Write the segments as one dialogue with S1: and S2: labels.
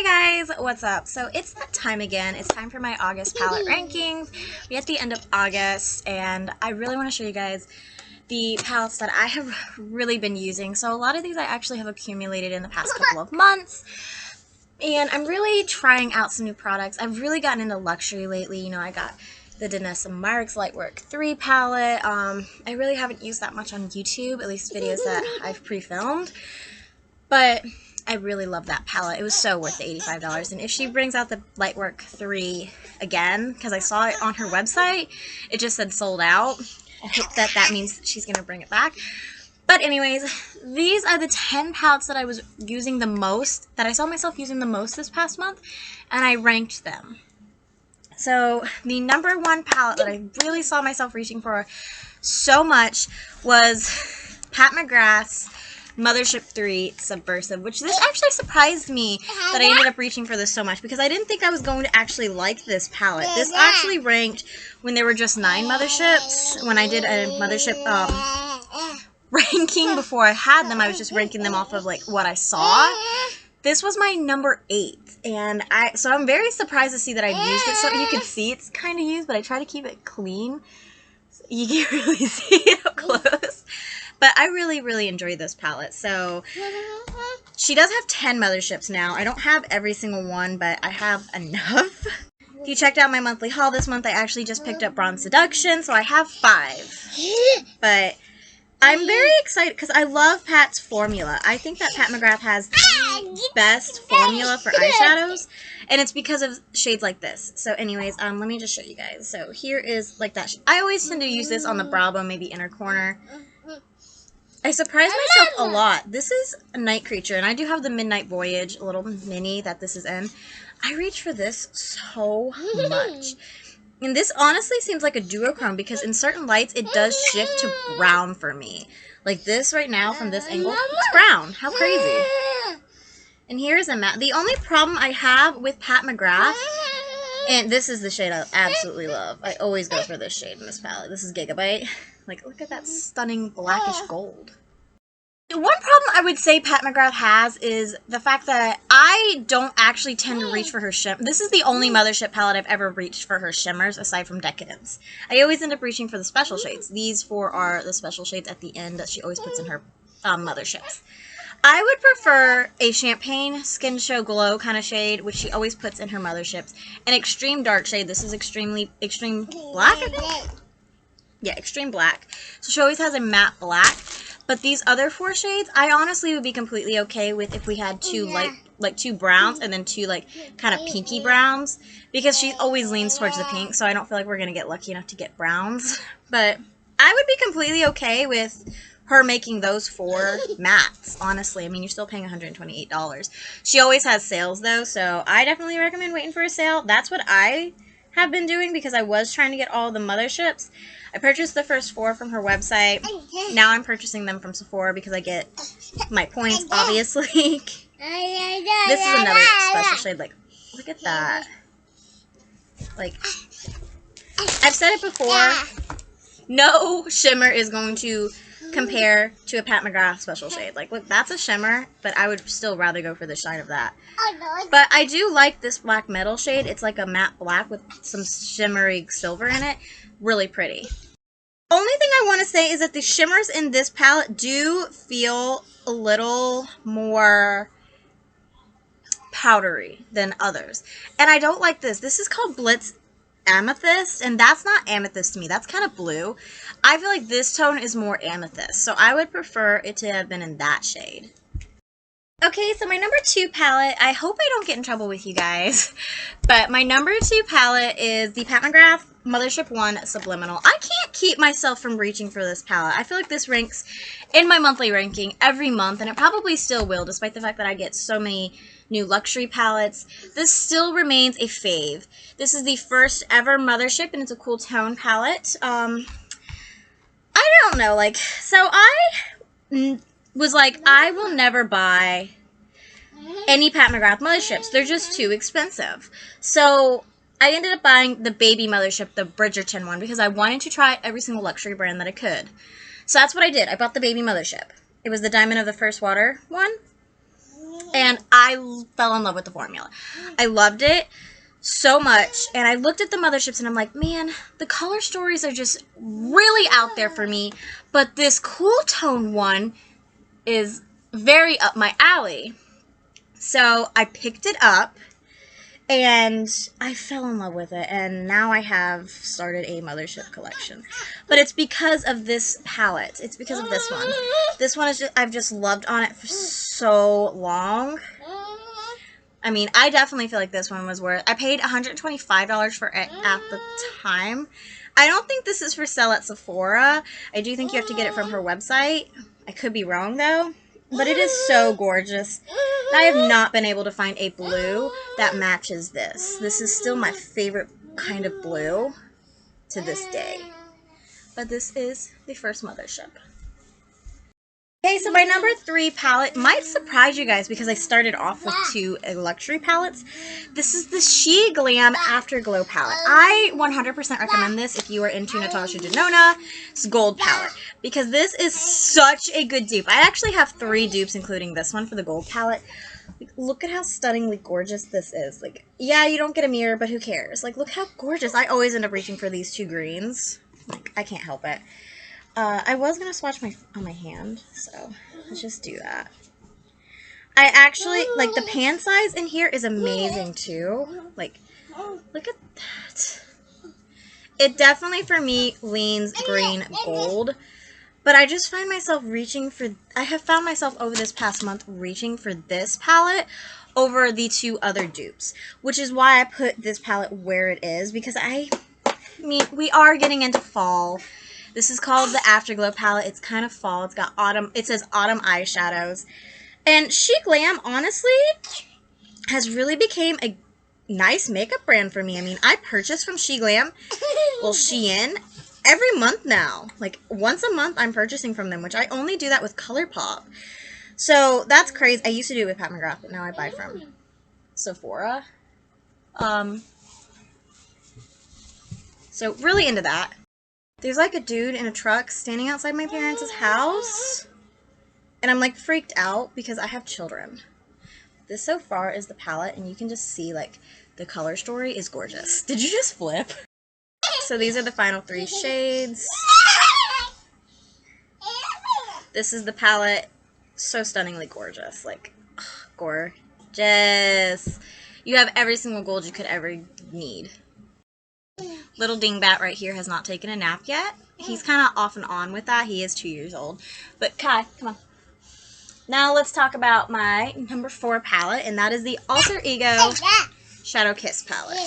S1: Hey guys, what's up? So it's that time again. It's time for my August palette rankings. We're at the end of August and I really want to show you guys the palettes that I have really been using. So a lot of these I actually have accumulated in the past couple of months. And I'm really trying out some new products. I've really gotten into luxury lately. You know, I got the Danessa Myricks Lightwork 3 palette. I really haven't used that much on YouTube, at least videos that I've pre-filmed. But I really love that palette. It was so worth the $85. And if she brings out the Lightwork 3 again, because I saw it on her website, it just said sold out. I hope that that means she's going to bring it back. But anyways, these are the 10 palettes that I was using the most, that I saw myself using the most this past month, and I ranked them. So the number one palette that I really saw myself reaching for so much was Pat McGrath's Mothership 3 Subversive, which this actually surprised me that I ended up reaching for this so much, because I didn't think I was going to actually like this palette. This actually ranked when there were just 9 motherships. When I did a mothership ranking before I had them, I was just ranking them off of like what I saw. This was my number 8, and so I'm very surprised to see that I used it. So you can see it's kind of used, but I try to keep it clean. So you can really see it up close. But I really enjoyed this palette. So she does have 10 motherships now. I don't have every single one, but I have enough. If you checked out my monthly haul this month, I actually just picked up Bronze Seduction, so I have 5. But I'm very excited because I love Pat's formula. I think that Pat McGrath has the best formula for eyeshadows, and it's because of shades like this. So anyways, let me just show you guys. So here is like that. I always tend to use this on the brow bone, maybe inner corner. I surprised myself a lot. This is a Night Creature, and I do have the Midnight Voyage, a little mini that this is in. I reach for this so much. And this honestly seems like a duochrome, because in certain lights, it does shift to brown for me. Like this right now, from this angle, it's brown. How crazy. And here's a matte. The only problem I have with Pat McGrath, and this is the shade I absolutely love. I always go for this shade in this palette. This is Gigabyte. Like, look at that stunning blackish gold. One problem I would say Pat McGrath has is the fact that I don't actually tend to reach for her shimmer. This is the only mothership palette I've ever reached for her shimmers, aside from Decadence. I always end up reaching for the special shades. These 4 are the special shades at the end that she always puts in her motherships. I would prefer a Champagne Skin Show Glow kind of shade, which she always puts in her motherships. An extreme dark shade. This is extreme black, I think? Yeah, extreme black. So she always has a matte black. But these other 4 shades, I honestly would be completely okay with if we had 2 like 2 browns and then 2 like kind of pinky browns, because she always leans towards the pink, so I don't feel like we're gonna get lucky enough to get browns. But I would be completely okay with her making those 4 mattes, honestly. I mean, you're still paying $128. She always has sales though, so I definitely recommend waiting for a sale. That's what I have been doing, because I was trying to get all the motherships. I purchased the first 4 from her website. Now I'm purchasing them from Sephora because I get my points, obviously. This is another special shade. Like, look at that. Like, I've said it before, no shimmer is going to compare to a Pat McGrath special shade. Like, look, that's a shimmer, but I would still rather go for the shine of that. But I do like this black metal shade. It's like a matte black with some shimmery silver in it. Really pretty. Only thing I want to say is that the shimmers in this palette do feel a little more powdery than others. And I don't like this. This is called Blitz Amethyst, and that's not amethyst to me. That's kind of blue. I feel like this tone is more amethyst, so I would prefer it to have been in that shade. Okay, so my number 2 palette, I hope I don't get in trouble with you guys, but my number 2 palette is the Pat McGrath Mothership 1 Subliminal. I can't keep myself from reaching for this palette. I feel like this ranks in my monthly ranking every month, and it probably still will, despite the fact that I get so many new luxury palettes. This still remains a fave. This is the first ever Mothership, and it's a cool tone palette. I don't know, like, so I was like, I will never buy any Pat McGrath motherships. They're just too expensive. So I ended up buying the baby mothership, the Bridgerton one, because I wanted to try every single luxury brand that I could. So that's what I did. I bought the baby mothership. It was the Diamond of the First Water one. And I fell in love with the formula. I loved it so much. And I looked at the motherships and I'm like, man, the color stories are just really out there for me. But this cool tone one is very up my alley. So I picked it up and I fell in love with it. And now I have started a mothership collection. But it's because of this palette. It's because of this one. This one is just, I've just loved on it for so long. I mean, I definitely feel like this one was worth. I paid $125 for it at the time. I don't think this is for sale at Sephora. I do think you have to get it from her website. I could be wrong though. But it is so gorgeous. And I have not been able to find a blue that matches this. This is still my favorite kind of blue to this day. But this is the first mothership. Okay, so my number 3 palette might surprise you guys because I started off with 2 luxury palettes. This is the SheGlam Afterglow palette. I 100% recommend this if you are into Natasha Denona's gold palette because this is such a good dupe. I actually have 3 dupes including this one for the gold palette. Like, look at how stunningly gorgeous this is. Like, yeah, you don't get a mirror, but who cares? Like, look how gorgeous. I always end up reaching for these 2 greens. Like, I can't help it. I was going to swatch on my hand, so let's just do that. I actually, like, the pan size in here is amazing, too. Like, look at that. It definitely, for me, leans green gold, but I just find myself reaching for, I have found myself over this past month reaching for this palette over the 2 other dupes, which is why I put this palette where it is, because I mean, we are getting into fall. This is called the Afterglow palette. It's kind of fall. It's got autumn. It says autumn eyeshadows. And SheGlam, honestly, has really became a nice makeup brand for me. I mean, I purchase from SheGlam, well, Shein, every month now. Like, once a month I'm purchasing from them, which I only do that with ColourPop. So, that's crazy. I used to do it with Pat McGrath, but now I buy from Sephora. So, really into that. There's like a dude in a truck standing outside my parents' house. And I'm like freaked out because I have children. This so far is the palette and you can just see like the color story is gorgeous. Did you just flip? So these are the final 3 shades. This is the palette. So stunningly gorgeous. Like, gorgeous. You have every single gold you could ever need. Little dingbat right here has not taken a nap yet. He's kind of off and on with that. He is 2 years old. But Kai, come on. Now let's talk about my number 4 palette, and that is the Alter Ego Shadow Kiss palette.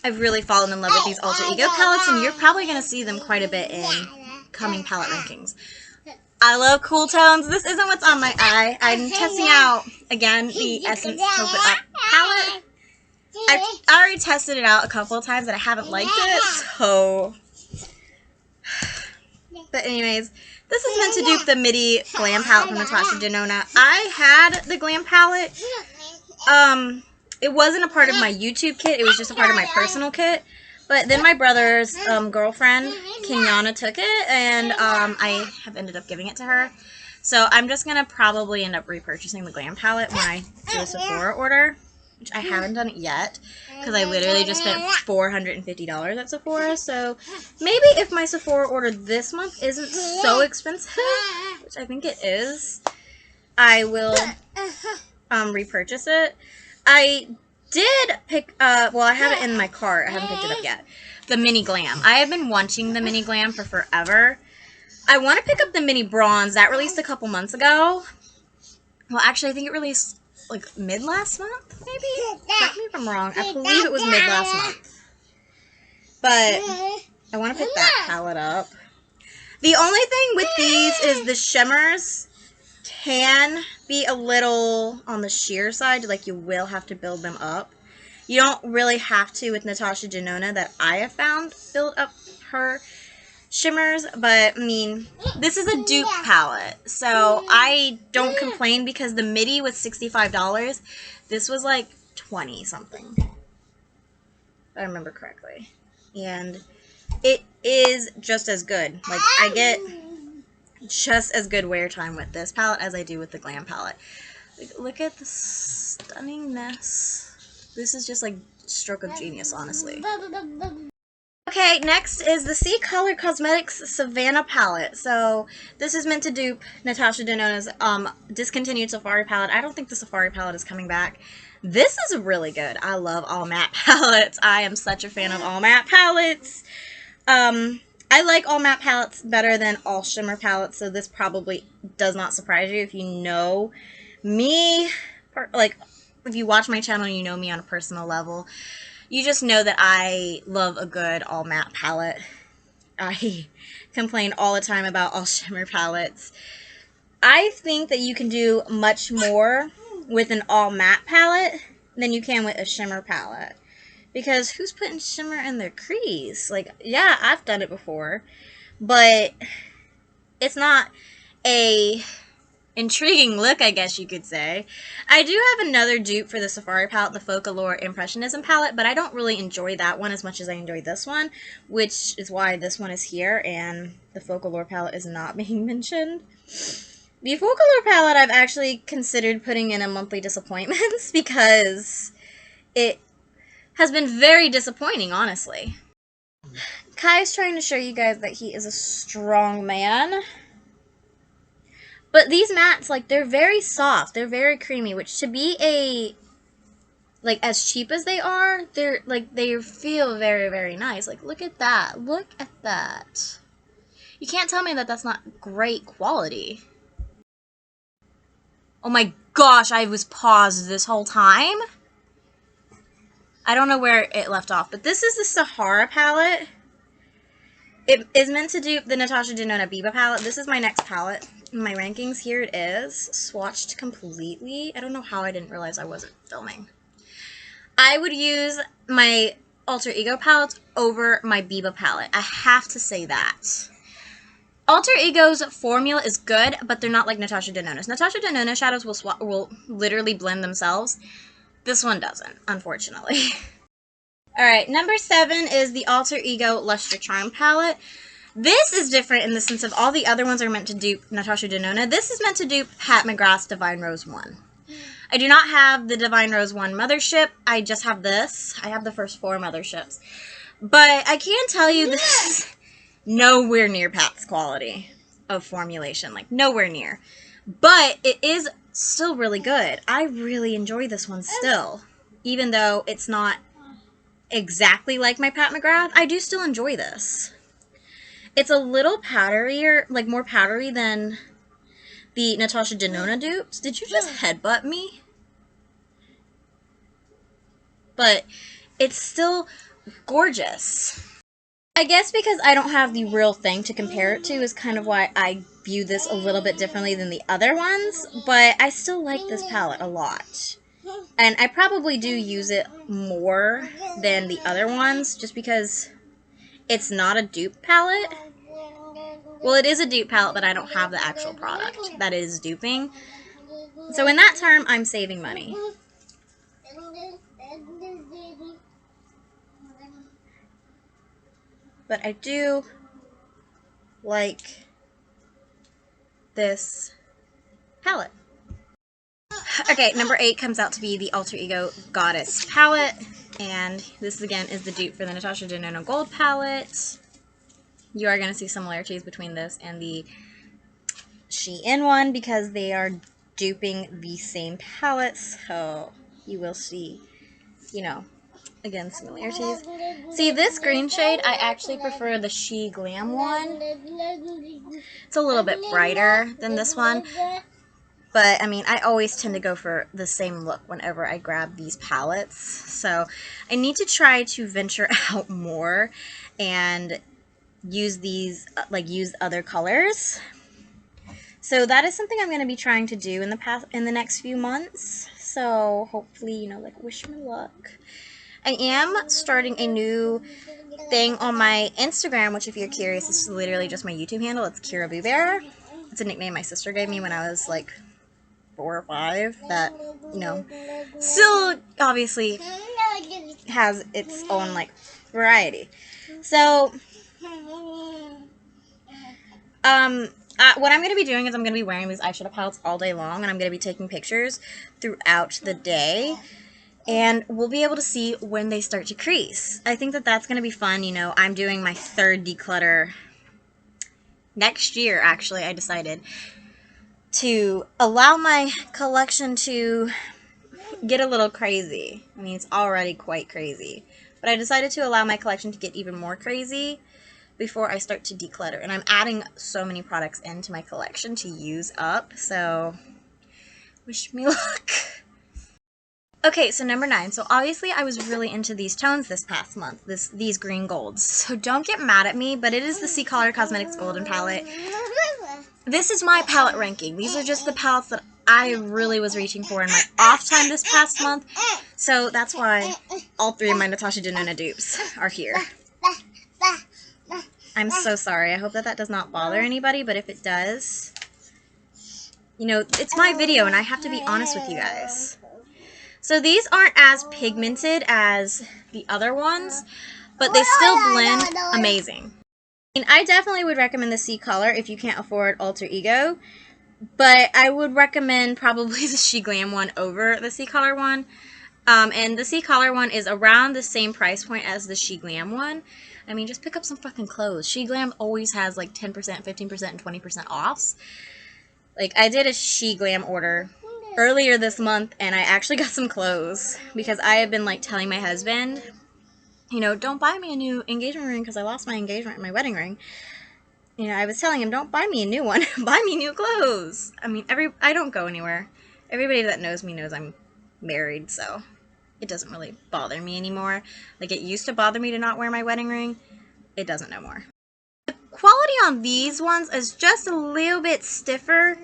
S1: I've really fallen in love with these Alter Ego palettes, and you're probably going to see them quite a bit in coming palette rankings. I love cool tones. This isn't what's on my eye. I'm testing out, again, the Essence Taupe It Up palette. I already tested it out a couple of times and I haven't liked it, so... But anyways, this is meant to dupe the MIDI Glam palette from Natasha Denona. I had the Glam palette. It wasn't a part of my YouTube kit, it was just a part of my personal kit. But then my brother's girlfriend, Kenyana, took it, and I have ended up giving it to her. So I'm just going to probably end up repurchasing the Glam palette when I do a Sephora order. Which I haven't done it yet, because I literally just spent $450 at Sephora, so maybe if my Sephora order this month isn't so expensive, which I think it is, I will repurchase it. I did pick, well, I have it in my cart, I haven't picked it up yet, the Mini Glam. I have been wanting the Mini Glam for forever. I want to pick up the Mini Bronze, that released a couple months ago. Well, actually, I think it released like mid last month, maybe? Correct me if I'm wrong. I believe it was mid last month. But I want to pick that palette up. The only thing with these is the shimmers can be a little on the sheer side. Like, you will have to build them up. You don't really have to with Natasha Denona that I have found build up her shimmers, but I mean, this is a dupe palette, so I don't complain because the MIDI was $65. This was like 20 something, if I remember correctly, and it is just as good. Like, I get just as good wear time with this palette as I do with the Glam palette. Like, look at the stunningness. This is just like stroke of genius, honestly. Okay, next is the C Color Cosmetics Savannah palette. So this is meant to dupe Natasha Denona's discontinued Safari palette. I don't think the Safari palette is coming back. This is really good. I love all matte palettes. I am such a fan of all matte palettes. I like all matte palettes better than all shimmer palettes, so this probably does not surprise you if you know me. Like, if you watch my channel, you know me on a personal level. You just know that I love a good all matte palette. I complain all the time about all shimmer palettes. I think that you can do much more with an all matte palette than you can with a shimmer palette. Because who's putting shimmer in their crease? Like, yeah, I've done it before, but it's not a intriguing look, I guess you could say. I do have another dupe for the Safari palette, the Focallure Impressionism palette, but I don't really enjoy that one as much as I enjoy this one, which is why this one is here and the Focallure palette is not being mentioned. The Focallure palette I've actually considered putting in a monthly disappointments because it has been very disappointing, honestly. Kai's trying to show you guys that he is a strong man. But these mattes, like, they're very soft. They're very creamy, which to be like, as cheap as they are, they feel very, very nice. Like, look at that. Look at that. You can't tell me that that's not great quality. Oh my gosh, I was paused this whole time. I don't know where it left off, but this is the Sahara palette. It is meant to dupe the Natasha Denona Biba palette. This is my next palette. In my rankings, here it is, swatched completely. I don't know how I didn't realize I wasn't filming. I would use my Alter Ego palette over my Biba palette. I have to say that. Alter Ego's formula is good, but they're not like Natasha Denona's. Natasha Denona shadows will literally blend themselves. This one doesn't, unfortunately. Alright, number 7 is the Alter Ego Lustre Charm palette. This is different in the sense of all the other ones are meant to dupe Natasha Denona. This is meant to dupe Pat McGrath's Divine Rose 1. I do not have the Divine Rose 1 mothership. I just have this. I have the first 4 motherships. But I can tell you this is nowhere near Pat's quality of formulation. Like, nowhere near. But it is still really good. I really enjoy this one still. Even though it's not exactly like my Pat McGrath, I do still enjoy this. It's a little powderier, like more powdery than the Natasha Denona dupes. Did you just headbutt me? But it's still gorgeous. I guess because I don't have the real thing to compare it to is kind of why I view this a little bit differently than the other ones, but I still like this palette a lot. And I probably do use it more than the other ones just because it's not a dupe palette. Well, it is a dupe palette, but I don't have the actual product that is duping. So in that term, I'm saving money. But I do like this palette. Okay, number 8 comes out to be the Alter Ego Goddess palette. And this, again, is the dupe for the Natasha Denona Gold palette. You are going to see similarities between this and the Shein one because they are duping the same palette. So you will see, you know, again, similarities. See, this green shade, I actually prefer the She Glam one. It's a little bit brighter than this one. But, I mean, I always tend to go for the same look whenever I grab these palettes. So, I need to try to venture out more and use these, like, use other colors. So, that is something I'm going to be trying to do in the next few months. So, hopefully, you know, like, wish me luck. I am starting a new thing on my Instagram, which, if you're curious, is literally just my YouTube handle. It's Kira Boo Bear. It's a nickname my sister gave me when I was, like, 4 or 5 that, you know, still obviously has its own, like, variety. So, What I'm going to be doing is I'm going to be wearing these eyeshadow palettes all day long, and I'm going to be taking pictures throughout the day, and we'll be able to see when they start to crease. I think that that's going to be fun. You know, I'm doing my 3rd declutter next year, actually. I decided to allow my collection to get a little crazy. I mean, it's already quite crazy, but I decided to allow my collection to get even more crazy before I start to declutter. And I'm adding so many products into my collection to use up, so wish me luck. Okay, so number 9. So obviously I was really into these tones this past month, these green golds. So don't get mad at me, but it is the C-Color Cosmetics Golden Palette. This is my palette ranking. These are just the palettes that I really was reaching for in my off time this past month. So that's why all 3 of my Natasha Denona dupes are here. I'm so sorry. I hope that does not bother anybody, but if it does, you know, it's my video and I have to be honest with you guys. So these aren't as pigmented as the other ones, but they still blend amazing. I mean, I definitely would recommend the C-Color if you can't afford Alter Ego, but I would recommend probably the SheGlam one over the C-Color one. And the C-Color one is around the same price point as the SheGlam one. I mean, just pick up some fucking clothes. SheGlam always has like 10%, 15%, and 20% offs. Like, I did a SheGlam order earlier this month, and I actually got some clothes because I have been like telling my husband, you know, don't buy me a new engagement ring because I lost my engagement and my wedding ring. You know, I was telling him, don't buy me a new one. Buy me new clothes. I mean, I don't go anywhere. Everybody that knows me knows I'm married, so it doesn't really bother me anymore. Like, it used to bother me to not wear my wedding ring. It doesn't no more. The quality on these ones is just a little bit stiffer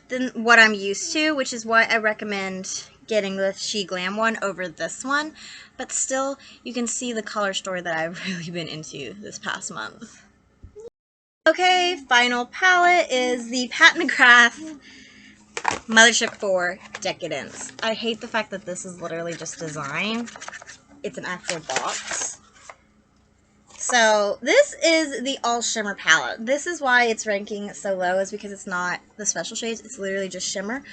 S1: than what I'm used to, which is why I recommend getting the SheGlam one over this one. But still, you can see the color story that I've really been into this past month. Okay, final palette is the Pat McGrath Mothership 4 Decadence. I hate the fact that this is literally just design. It's an actual box. So this is the all shimmer palette. This is why it's ranking so low, is because it's not the special shades. It's literally just shimmer.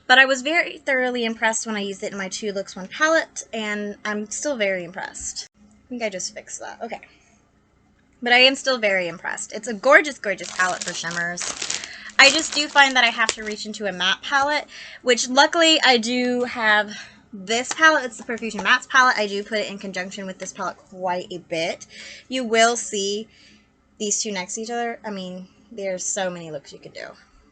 S1: But I was very thoroughly impressed when I used it in my 2 Looks 1 palette, and I'm still very impressed. I think I just fixed that. Okay. But I am still very impressed. It's a gorgeous, gorgeous palette for shimmers. I just do find that I have to reach into a matte palette, which luckily I do have this palette. It's the Profusion Mattes palette. I do put it in conjunction with this palette quite a bit. You will see these 2 next to each other. I mean, there's so many looks you could do.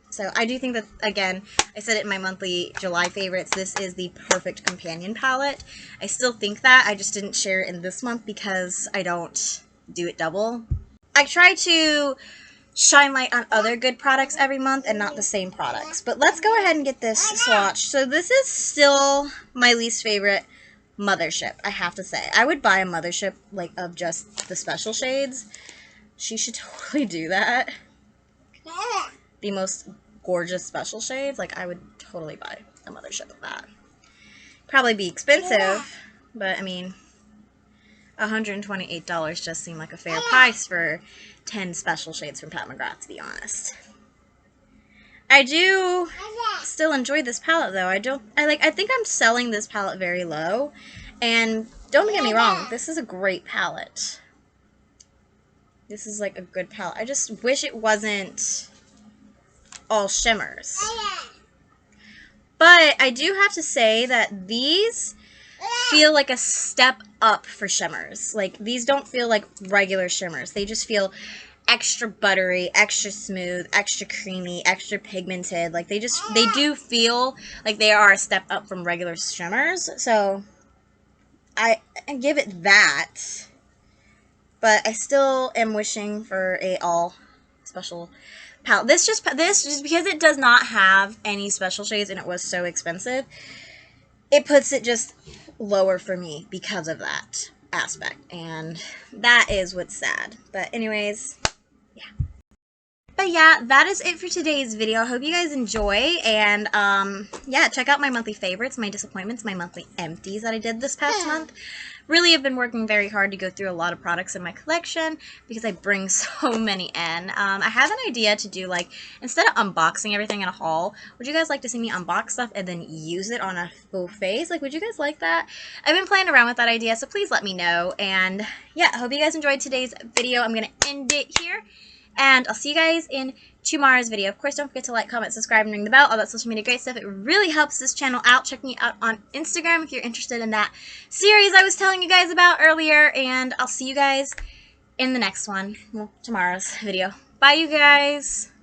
S1: So I do think that, again, I said it in my monthly July favorites, this is the perfect companion palette. I still think that. I just didn't share it in this month because I don't do it double. I try to shine light on other good products every month and not the same products. But let's go ahead and get this swatched. So this is still my least favorite Mothership, I have to say. I would buy a Mothership like of just the special shades. She should totally do that. The most gorgeous special shades. Like, I would totally buy a Mothership of that. Probably be expensive, but I mean, $128 just seemed like a fair price for 10 special shades from Pat McGrath, to be honest. I do still enjoy this palette, though. I think I'm selling this palette very low, and don't get me wrong, this is a great palette. This is like a good palette. I just wish it wasn't all shimmers. But I do have to say that these feel like a step up for shimmers. Like, these don't feel like regular shimmers. They just feel extra buttery, extra smooth, extra creamy, extra pigmented. Like, they do feel like they are a step up from regular shimmers. So I give it that. But I still am wishing for a all special palette. This just because it does not have any special shades and it was so expensive, it puts it just lower for me because of that aspect, and that is what's sad. But anyways, yeah. But yeah, that is it for today's video. I hope you guys enjoy, and yeah, check out my monthly favorites, my disappointments, my monthly empties that I did this past month. Really have been working very hard to go through a lot of products in my collection because I bring so many in. I have an idea to do, like, instead of unboxing everything in a haul, would you guys like to see me unbox stuff and then use it on a full face? Like, would you guys like that? I've been playing around with that idea, so please let me know. And yeah, I hope you guys enjoyed today's video. I'm going to end it here. And I'll see you guys in tomorrow's video. Of course, don't forget to like, comment, subscribe, and ring the bell. All that social media great stuff. It really helps this channel out. Check me out on Instagram if you're interested in that series I was telling you guys about earlier. And I'll see you guys in the next one. Well, tomorrow's video. Bye, you guys.